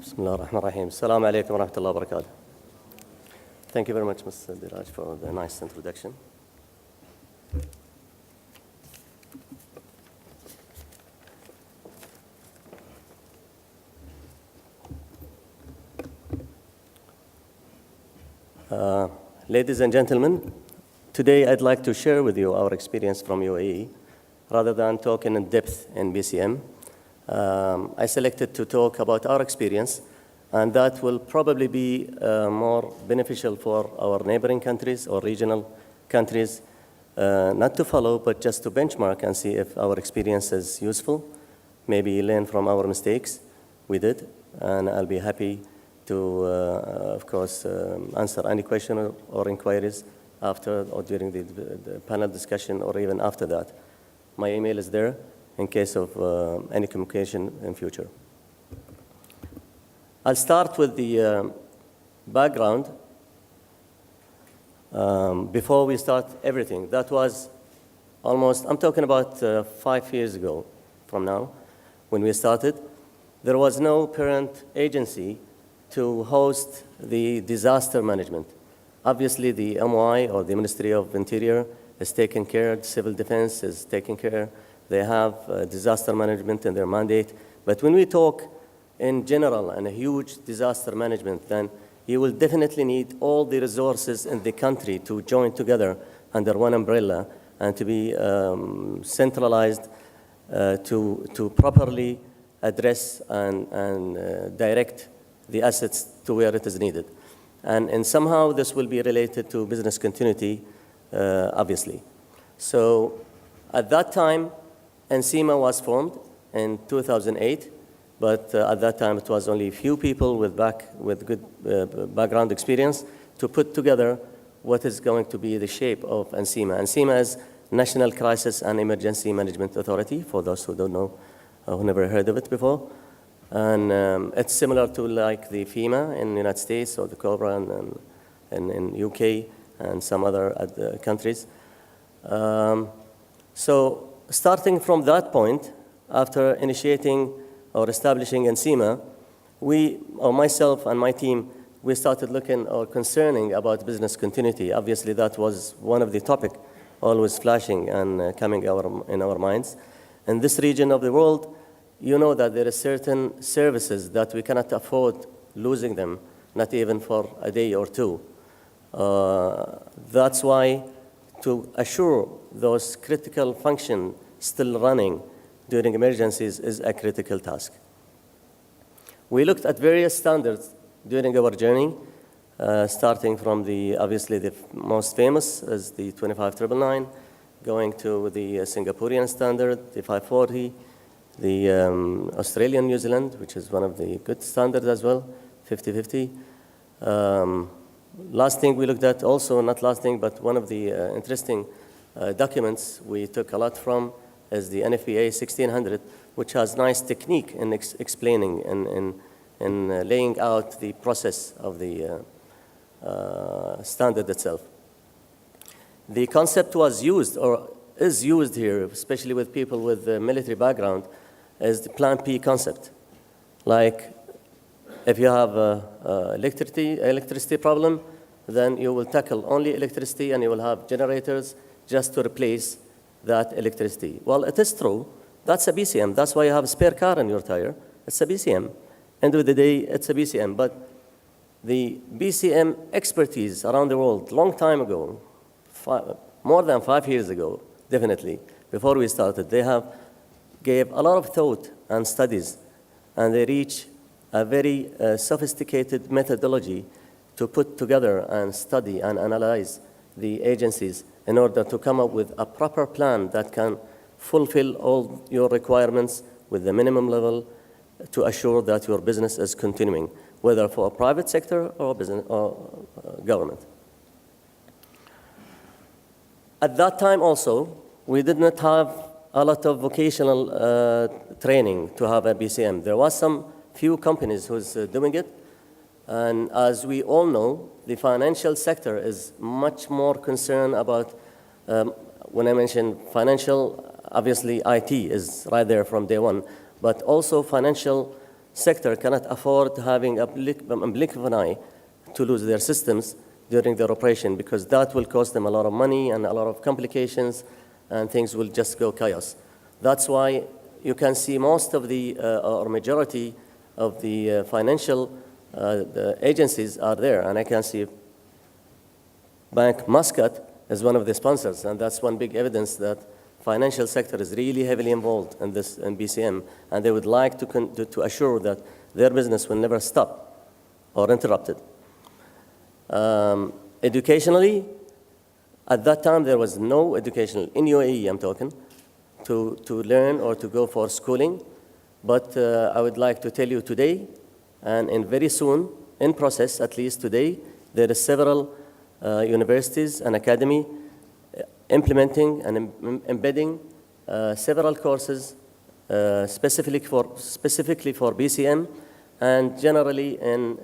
بسم الله الرحمن الرحيم. السلام عليكم ورحمة الله وبركاته. Thank you very much, Mr. Diraj, for the nice introduction. Ladies and gentlemen, today I'd like to share with you our experience from UAE. Rather than talking in depth in BCM, I selected to talk about our experience, and that will probably be more beneficial for our neighboring countries or regional countries, not to follow, but just to benchmark and see if our experience is useful, maybe learn from our mistakes we did, and I'll be happy to, of course, answer any question or inquiries after or during the panel discussion or even after that. My email is there in case of any communication in future. I'll start with the background. Before we start everything, that was almost, I'm talking about 5 years ago from now, when we started. There was no parent agency to host the disaster management. Obviously, the MOI, or the Ministry of Interior, is taking care, civil defense is taking care. They have disaster management in their mandate. But when we talk in general and a huge disaster management, then you will definitely need all the resources in the country to join together under one umbrella and to be centralized to properly address and direct the assets to where it is needed. And somehow this will be related to business continuity, obviously. So at that time, NCEMA was formed in 2008, but at that time it was only a few people with good background experience to put together what is going to be the shape of NCEMA. NCEMA is National Crisis and Emergency Management Authority, for those who don't know, who never heard of it before. And it's similar to like the FEMA in the United States or the COBRA in UK and some other countries. So starting from that point, after initiating or establishing NCEMA, myself and my team, we started looking or concerning about business continuity. Obviously, that was one of the topics always flashing and coming in our minds. In this region of the world, you know that there are certain services that we cannot afford losing them, not even for a day or two. That's why to assure those critical functions still running during emergencies is a critical task. We looked at various standards during our journey, starting from obviously the most famous is the 25999, going to the Singaporean standard, the 540, the Australian New Zealand, which is one of the good standards as well, 50/50. Last thing we looked at also, not last thing, but one of the interesting documents we took a lot from is the NFPA 1600, which has nice technique in explaining and laying out the process of the standard itself. The concept was used or is used here, especially with people with a military background, is the Plan P concept. Like if you have electricity problem, then you will tackle only electricity and you will have generators just to replace that electricity. Well, it is true. That's a BCM. That's why you have a spare car in your tire. It's a BCM. End of the day, it's a BCM. But the BCM expertise around the world, long time ago, more than 5 years ago, definitely, before we started, they gave a lot of thought and studies, and they reach a very sophisticated methodology to put together and study and analyze the agencies in order to come up with a proper plan that can fulfill all your requirements with the minimum level to assure that your business is continuing, whether for a private sector or business or government. At that time also, we did not have a lot of vocational training to have a BCM. There was some few companies who's doing it. And as we all know, the financial sector is much more concerned about, when I mention financial, obviously IT is right there from day one, but also financial sector cannot afford having a blink of an eye to lose their systems during their operation, because that will cost them a lot of money and a lot of complications, and things will just go chaos. That's why you can see most of the, or majority of the financial the agencies are there, and I can see Bank Muscat is one of the sponsors, and that's one big evidence that financial sector is really heavily involved in this in BCM, and they would like to assure that their business will never stop or interrupted. Educationally, at that time there was no educational, in UAE I'm talking, to learn or to go for schooling, but I would like to tell you today, and in very soon, in process at least today, there are several universities and academy implementing and embedding several courses specifically for BCM and generally in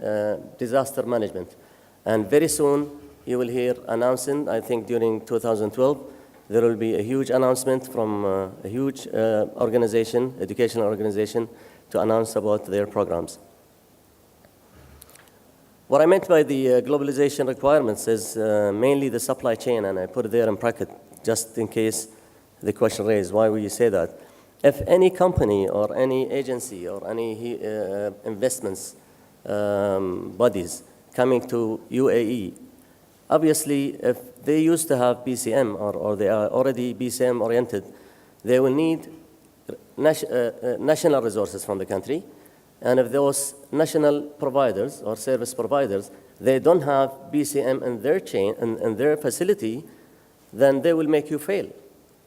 disaster management. And very soon you will hear announcing, I think during 2012, there will be a huge announcement from a huge organization, educational organization, to announce about their programs. What I meant by the globalization requirements is mainly the supply chain, and I put it there in bracket just in case the question raised, why would you say that? If any company or any agency or any investments bodies coming to UAE, obviously if they used to have BCM or they are already BCM oriented, they will need national resources from the country. And if those national providers or service providers, they don't have BCM in their chain, in their facility, then they will make you fail.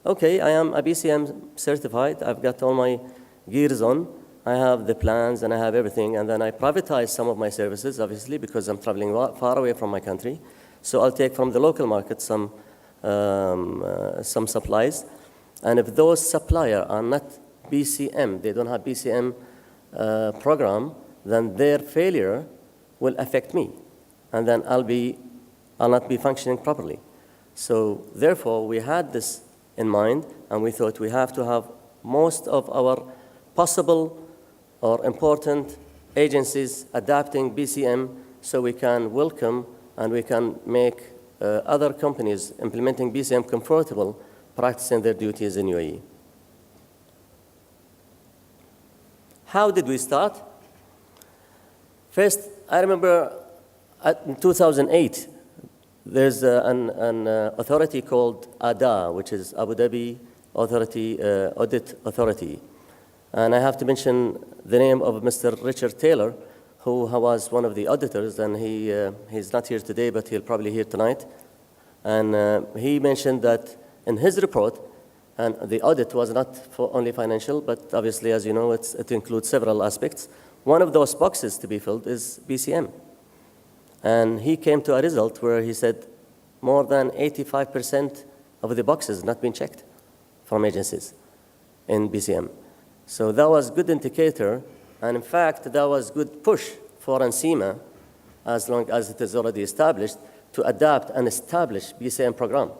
Okay, I am a BCM certified, I've got all my gears on, I have the plans and I have everything, and then I privatize some of my services, obviously, because I'm traveling far away from my country. So I'll take from the local market some supplies. And if those suppliers are not BCM, they don't have BCM program, then their failure will affect me, and then I'll not be functioning properly. So therefore, we had this in mind, and we thought we have to have most of our possible or important agencies adapting BCM so we can welcome and we can make other companies implementing BCM comfortable practicing their duties in UAE. How did we start? First, I remember in 2008, there's an authority called ADA, which is Abu Dhabi Audit Authority. And I have to mention the name of Mr. Richard Taylor, who was one of the auditors, and he's not here today, but he'll probably hear tonight. And he mentioned that in his report, and the audit was not only financial, but obviously, as you know, it includes several aspects. One of those boxes to be filled is BCM. And he came to a result where he said more than 85% of the boxes not been checked from agencies in BCM. So that was a good indicator, and in fact, that was good push for NCEMA, as long as it is already established, to adapt and establish BCM program.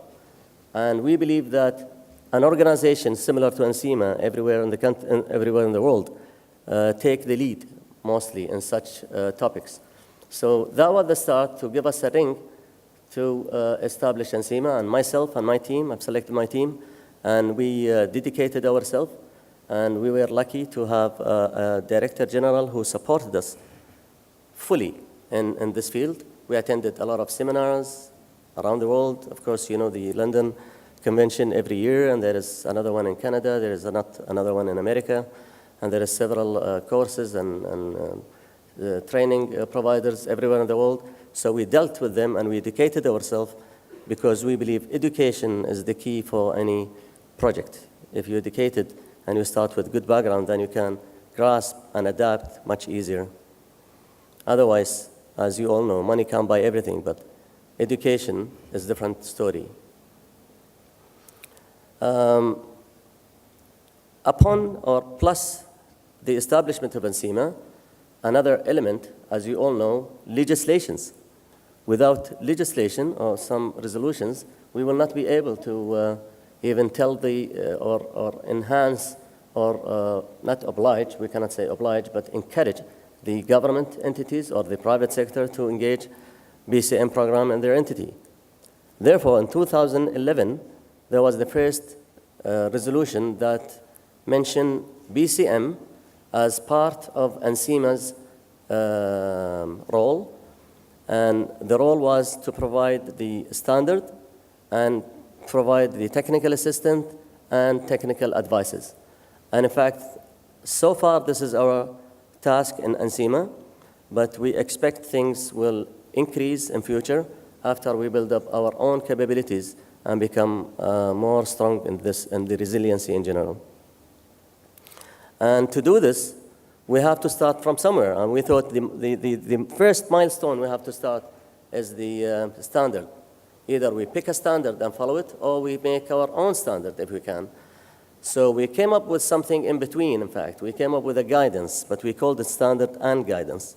And we believe that an organization similar to NCEMA everywhere in the country, everywhere in the world, take the lead mostly in such topics. So that was the start to give us a ring to establish NCEMA, and myself and my team, I've selected my team, and we dedicated ourselves, and we were lucky to have a Director General who supported us fully in this field. We attended a lot of seminars around the world. Of course, you know the London Convention every year, and there is another one in Canada, there is another one in America, and there are several courses and training providers everywhere in the world. So we dealt with them and we educated ourselves, because we believe education is the key for any project. If you're educated and you start with good background, then you can grasp and adapt much easier. Otherwise, as you all know, money can't buy everything, but education is a different story. Upon or plus the establishment of NCEMA, another element, as you all know, legislations. Without legislation or some resolutions, we will not be able to even tell or enhance or not oblige, we cannot say oblige, but encourage the government entities or the private sector to engage BCM program in their entity. Therefore, in 2011, there was the first resolution that mentioned BCM as part of NCEMA's role, and the role was to provide the standard and provide the technical assistance and technical advices. And in fact, so far this is our task in NCEMA, but we expect things will increase in future after we build up our own capabilities and become more strong in this and the resiliency in general. And to do this, we have to start from somewhere. And we thought the first milestone we have to start is the standard. Either we pick a standard and follow it, or we make our own standard if we can. So we came up with something in between, in fact. We came up with a guidance, but we called it standard and guidance.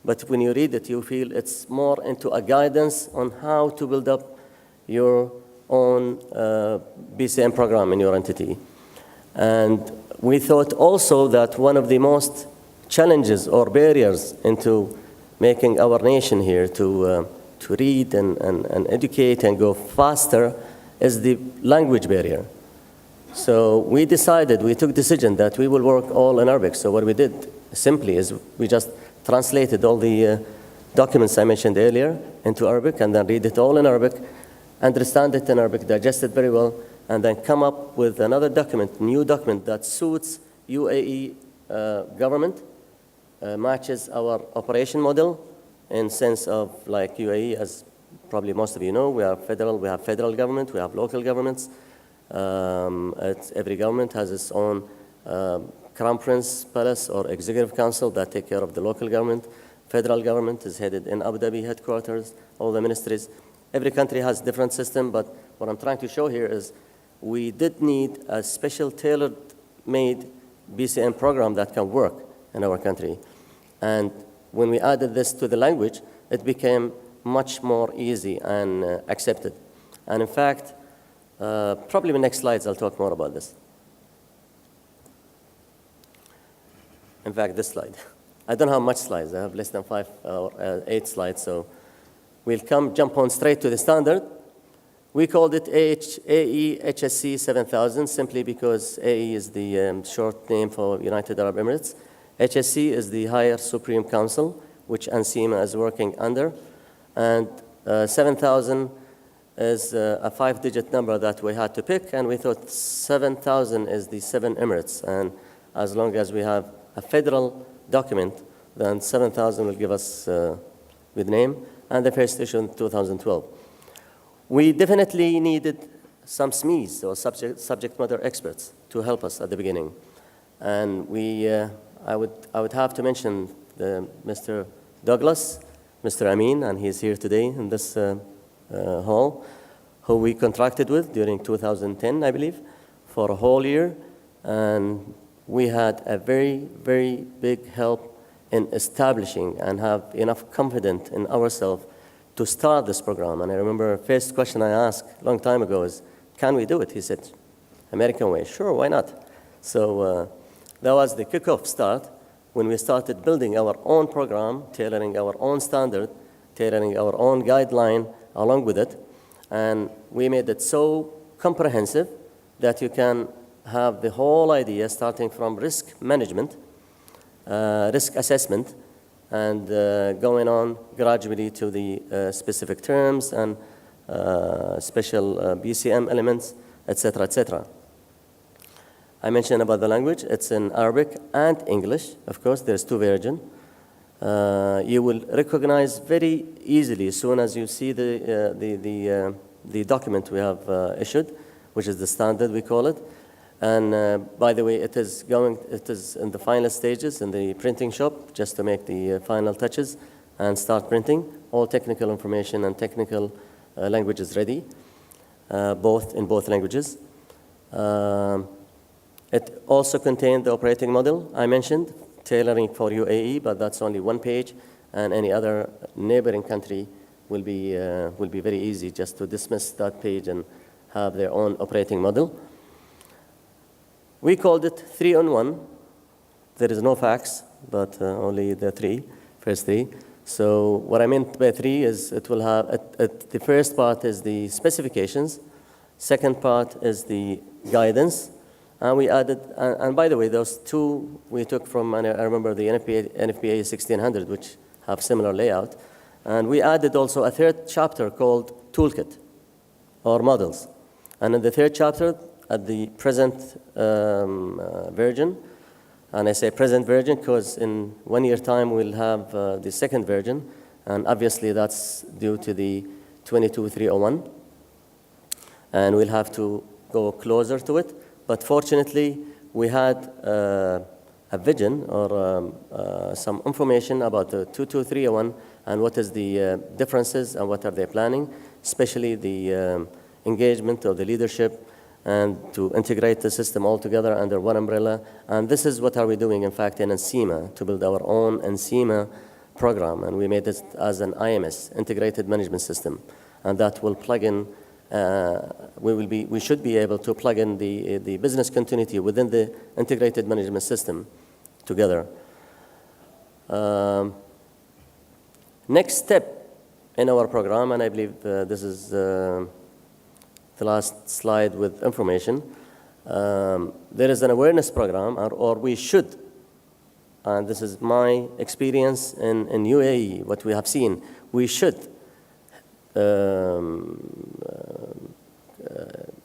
But when you read it, you feel it's more into a guidance on how to build up your own BCM program in your entity. And we thought also that one of the most challenges or barriers into making our nation here to read and educate and go faster is the language barrier. So we took decision that we will work all in Arabic. So what we did simply is we just translated all the documents I mentioned earlier into Arabic and then read it all in Arabic, understand it in Arabic, digest it very well, and then come up with another document, new document that suits UAE government, matches our operation model in sense of like UAE, as probably most of you know, we have federal government, we have local governments. Every government has its own crown prince palace or executive council that take care of the local government. Federal government is headed in Abu Dhabi headquarters, all the ministries. Every country has different system, but what I'm trying to show here is we did need a special tailor-made BCM program that can work in our country. And when we added this to the language, it became much more easy and accepted. And in fact, probably in the next slides, I'll talk more about this. In fact, this slide. I don't have much slides. I have less than 5 or 8 slides, so we'll jump on straight to the standard. We called it AE HSC 7000 simply because AE is the short name for United Arab Emirates. HSC is the Higher Supreme Council, which NCEMA is working under. And 7,000 is a 5-digit number that we had to pick, and we thought 7,000 is the 7 Emirates. And as long as we have a federal document, then 7,000 will give us with name, and the first issue in 2012. We definitely needed some SMEs, or subject matter experts, to help us at the beginning. And I would have to mention Mr. Douglas, Mr. Amin, and he's here today in this hall, who we contracted with during 2010, I believe, for a whole year. And we had a very, very big help in establishing and have enough confidence in ourselves to start this program. And I remember the first question I asked a long time ago is, can we do it? He said, American way. Sure, why not? So that was the kickoff start when we started building our own program, tailoring our own standard, tailoring our own guideline along with it. And we made it so comprehensive that you can have the whole idea starting from risk management, risk assessment, and going on gradually to the specific terms and special BCM elements, etc., etc. I mentioned about the language. It's in Arabic and English. Of course, there's 2 versions. You will recognize very easily as soon as you see the document we have issued, which is the standard, we call it. And by the way, it is in the final stages in the printing shop, just to make the final touches and start printing. All technical information and technical languages ready, in both languages. It also contained the operating model I mentioned, tailoring for UAE, but that's only 1 page, and any other neighboring country will be very easy just to dismiss that page and have their own operating model. We called it 3-on-1. There is no facts, but only the first three. So what I meant by 3 is it will have, the first part is the specifications, second part is the guidance, and we added, and by the way, those 2 we took from, and I remember the NFPA 1600, which have similar layout, and we added also a 3rd chapter called Toolkit, or models. And in the 3rd chapter, at the present version, and I say present version because in 1 year time we'll have the 2nd version, and obviously that's due to the 22301, and we'll have to go closer to it. But fortunately, we had a vision or some information about the 22301 and what is the differences and what are they planning, especially the engagement of the leadership and to integrate the system all together under one umbrella. And this is what are we doing, in fact, in NCEMA, to build our own NCEMA program. And we made it as an IMS, Integrated Management System. And that will plug in, we should be able to plug in the business continuity within the Integrated Management System together. Next step in our program, and I believe this is the last slide with information. There is an awareness program, or we should, and this is my experience in UAE, what we have seen, we should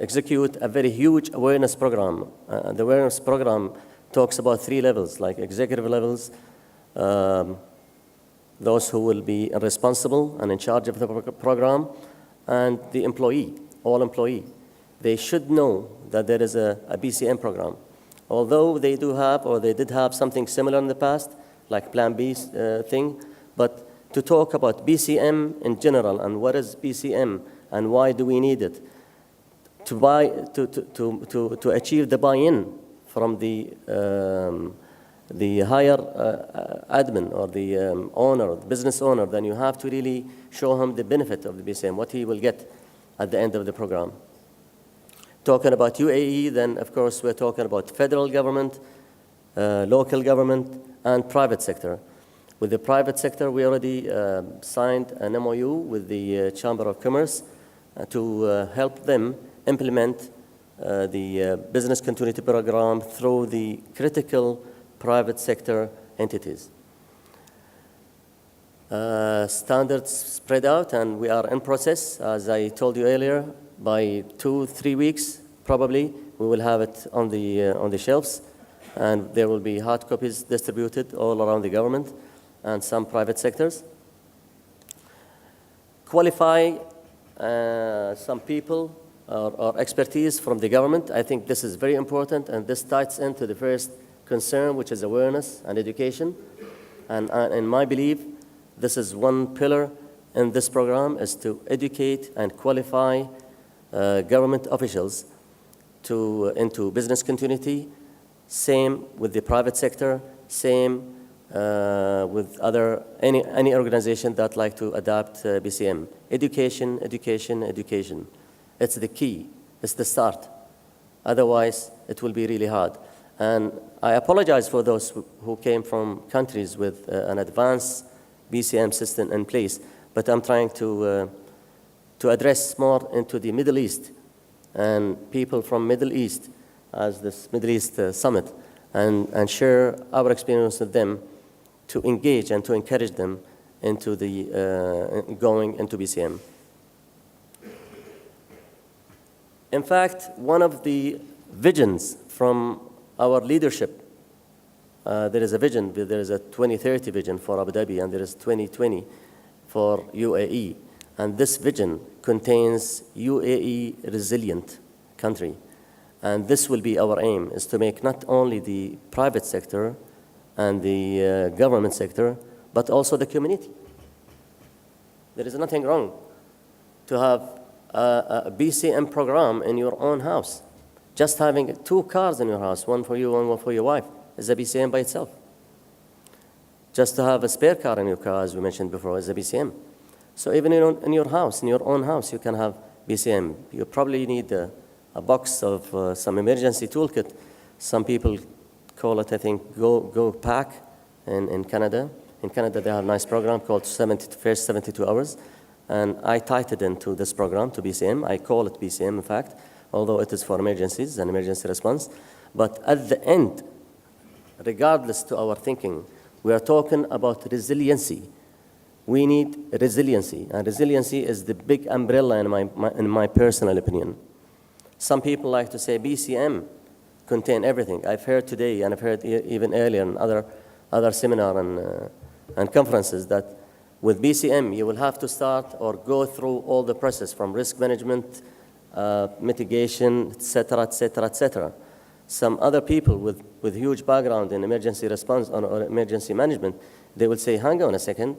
execute a very huge awareness program. The awareness program talks about 3 levels, like executive levels, those who will be responsible and in charge of the program, and the employee. All employee, they should know that there is a BCM program. Although they do have, or they did have something similar in the past, like Plan B thing, but to talk about BCM in general and what is BCM and why do we need it, to achieve the buy-in from the higher admin or the owner, the business owner, then you have to really show him the benefit of the BCM, what he will get at the end of the program. Talking about UAE, then of course we're talking about federal government, local government, and private sector. With the private sector, we already signed an MOU with the Chamber of Commerce to help them implement the business continuity program through the critical private sector entities. Standards spread out, and we are in process. As I told you earlier, by 2-3 weeks, probably, we will have it on the shelves, and there will be hard copies distributed all around the government and some private sectors. Qualify some people or expertise from the government. I think this is very important, and this ties into the first concern, which is awareness and education. And in my belief, this is one pillar in this program, is to educate and qualify government officials into business continuity, same with the private sector, same with any organization that like to adopt BCM. Education, education, education. It's the key. It's the start. Otherwise, it will be really hard. And I apologize for those who came from countries with an advanced BCM system in place, but I'm trying to address more into the Middle East and people from Middle East as this Middle East summit, and share our experience with them to engage and to encourage them into going into BCM. In fact, one of the visions from our leadership, there is a vision, there is a 2030 vision for Abu Dhabi, and there is 2020 for UAE. And this vision contains UAE resilient country. And this will be our aim, is to make not only the private sector and the government sector, but also the community. There is nothing wrong to have a BCM program in your own house. Just having 2 cars in your house, one for you and one for your wife, is a BCM by itself. Just to have a spare car in your car, as we mentioned before, is a BCM. So even in your house, in your own house, you can have BCM. You probably need a box of some emergency toolkit, Some people call it, I think, Go Pack in Canada. In Canada, they have a nice program called First 72 Hours. And I tied it into this program to BCM. I call it BCM, in fact, although it is for emergencies and emergency response. But at the end, regardless to our thinking, we are talking about resiliency. We need resiliency, and resiliency is the big umbrella in my personal opinion. Some people like to say BCM contain everything. I've heard today, and I've heard even earlier in other seminar and conferences, that with BCM you will have to start or go through all the process from risk management, mitigation, et cetera, et cetera, et cetera. Some other people with huge background in emergency response or emergency management, they will say, hang on a second,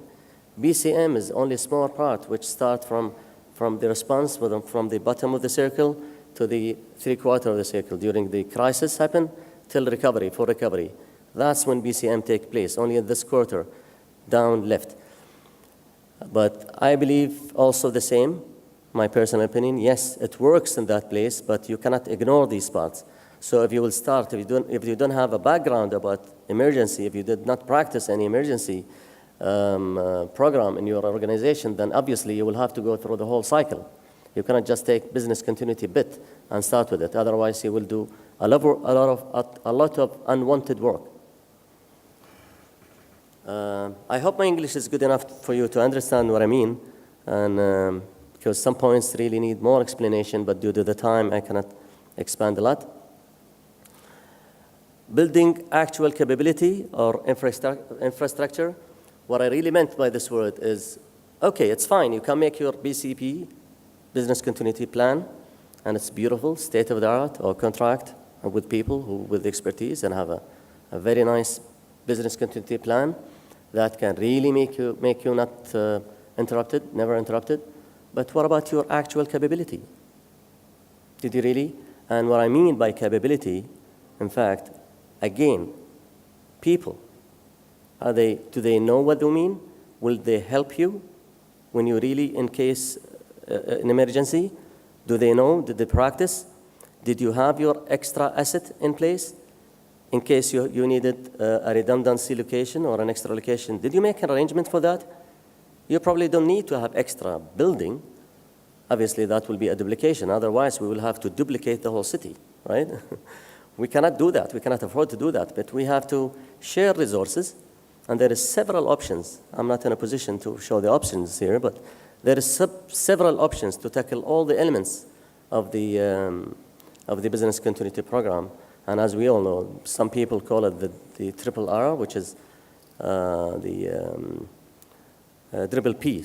BCM is only a small part which start from the response, from the bottom of the circle to the 3/4 of the circle during the crisis happen till recovery, full recovery. That's when BCM take place, only in this quarter, down left. But I believe also the same, my personal opinion, yes, it works in that place, but you cannot ignore these parts. So if you will start, if you don't have a background about emergency, if you did not practice any emergency program in your organization, then obviously you will have to go through the whole cycle. You cannot just take business continuity bit and start with it. Otherwise, you will do a lot of unwanted work. I hope my English is good enough for you to understand what I mean, and because some points really need more explanation, but due to the time, I cannot expand a lot. Building actual capability or infrastructure. What I really meant by this word is, okay, it's fine. You can make your BCP, business continuity plan, and it's beautiful, state of the art, or contract with people with expertise and have a very nice business continuity plan that can really make you not interrupted, never interrupted. But what about your actual capability? Did you really? And what I mean by capability, in fact, again, people. Do they know what they mean? Will they help you when you really, in case an emergency? Do they know? Did they practice? Did you have your extra asset in place in case you needed a redundancy location or an extra location? Did you make an arrangement for that? You probably don't need to have extra building. Obviously, that will be a duplication. Otherwise, we will have to duplicate the whole city, right? We cannot do that. We cannot afford to do that. But we have to share resources. And there is several options. I'm not in a position to show the options here, but there is several options to tackle all the elements of the business continuity program. And as we all know, some people call it the triple R, which is triple P.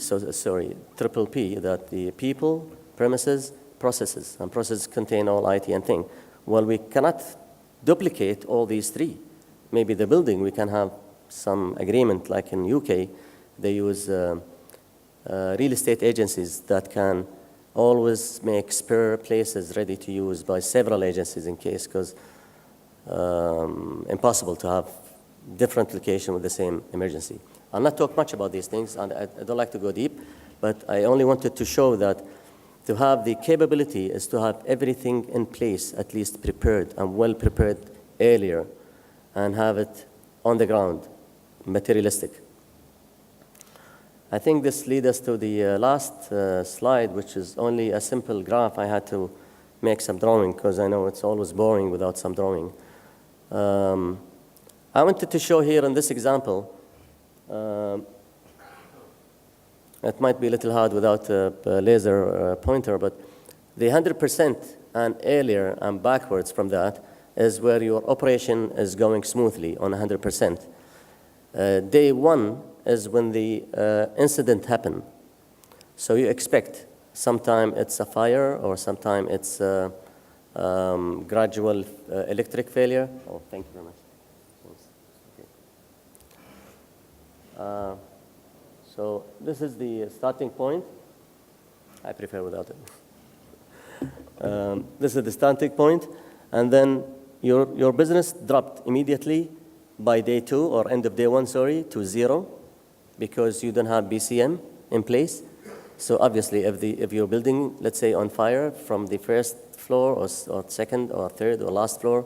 Triple P, that the people, premises, processes, and processes contain all IT and thing. Well, we cannot duplicate all these three. Maybe the building, we can have some agreement, like in UK, they use real estate agencies that can always make spare places ready to use by several agencies in case, because impossible to have different location with the same emergency. I'll not talk much about these things, and I don't like to go deep, but I only wanted to show that to have the capability is to have everything in place, at least prepared and well prepared earlier, and have it on the ground, materialistic. I think this leads us to the last slide, which is only a simple graph. I had to make some drawing because I know it's always boring without some drawing. I wanted to show here in this example, it might be a little hard without a laser pointer, but the 100% and earlier and backwards from that is where your operation is going smoothly on 100%. Day one is when the incident happened. So you expect sometime it's a fire or sometime it's gradual electric failure. Oh, thank you very much. Okay. So this is the starting point. I prefer without it. This is the starting point, and then your business dropped immediately by day two or end of day one, to 0, because you don't have BCM in place. So obviously, if your building, let's say, on fire from the first floor or second or third or last floor,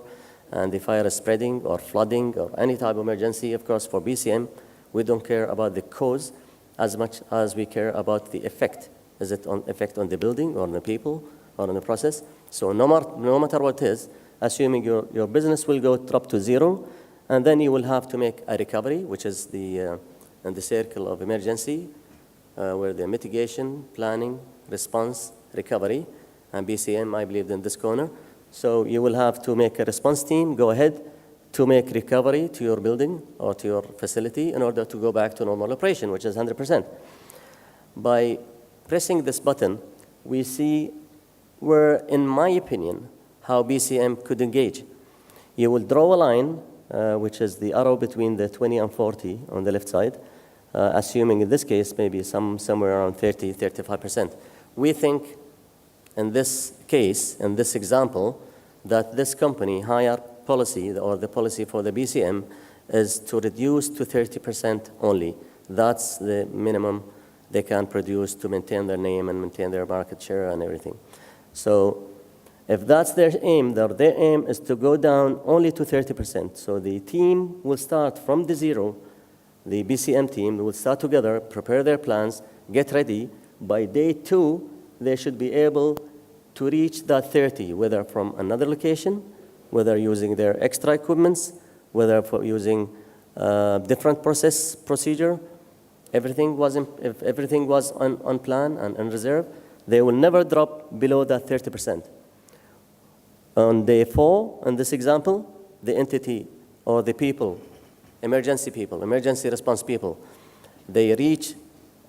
and the fire is spreading or flooding or any type of emergency, of course, for BCM, we don't care about the cause as much as we care about the effect. Is it on effect on the building or on the people or on the process? So no matter what it is, assuming your business will go drop to zero, and then you will have to make a recovery, which is in the circle of emergency, where the mitigation, planning, response, recovery, and BCM, I believe, in this corner. So you will have to make a response team go ahead to make recovery to your building or to your facility in order to go back to normal operation, which is 100%. By pressing this button, we see where, in my opinion, how BCM could engage. You will draw a line, which is the arrow between the 20 and 40 on the left side, assuming in this case maybe somewhere around 30, 35%. We think in this case, in this example, that this company hire policy or the policy for the BCM is to reduce to 30% only. That's the minimum they can produce to maintain their name and maintain their market share and everything. So if that's their aim is to go down only to 30%. So the team will start from the zero. The BCM team will start together, prepare their plans, get ready. By day 2, they should be able to reach that 30, whether from another location, whether using their extra equipments, whether for using different procedure. If everything was on plan and in reserve, they will never drop below that 30%. On day 4, in this example, the entity or the people, emergency response people, they reach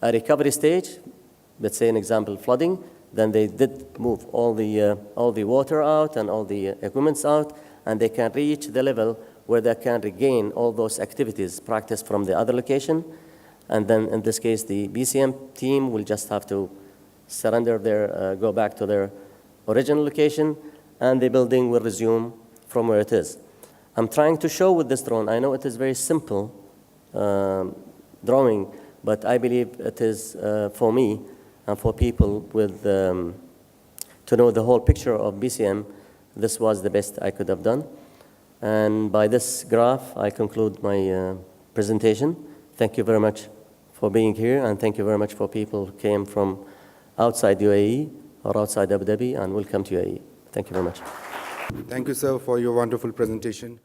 a recovery stage, let's say an example, flooding, then they did move all the water out and all the equipments out, and they can reach the level where they can regain all those activities practiced from the other location. And then in this case, the BCM team will just have to surrender go back to their original location, and the building will resume from where it is. I'm trying to show with this drone, I know it is very simple drawing, but I believe it is for me and for people with to know the whole picture of BCM, this was the best I could have done. And by this graph, I conclude my presentation. Thank you very much for being here, and thank you very much for people who came from outside UAE or outside Abu Dhabi and welcome to UAE. Thank you very much. Thank you, sir, for your wonderful presentation.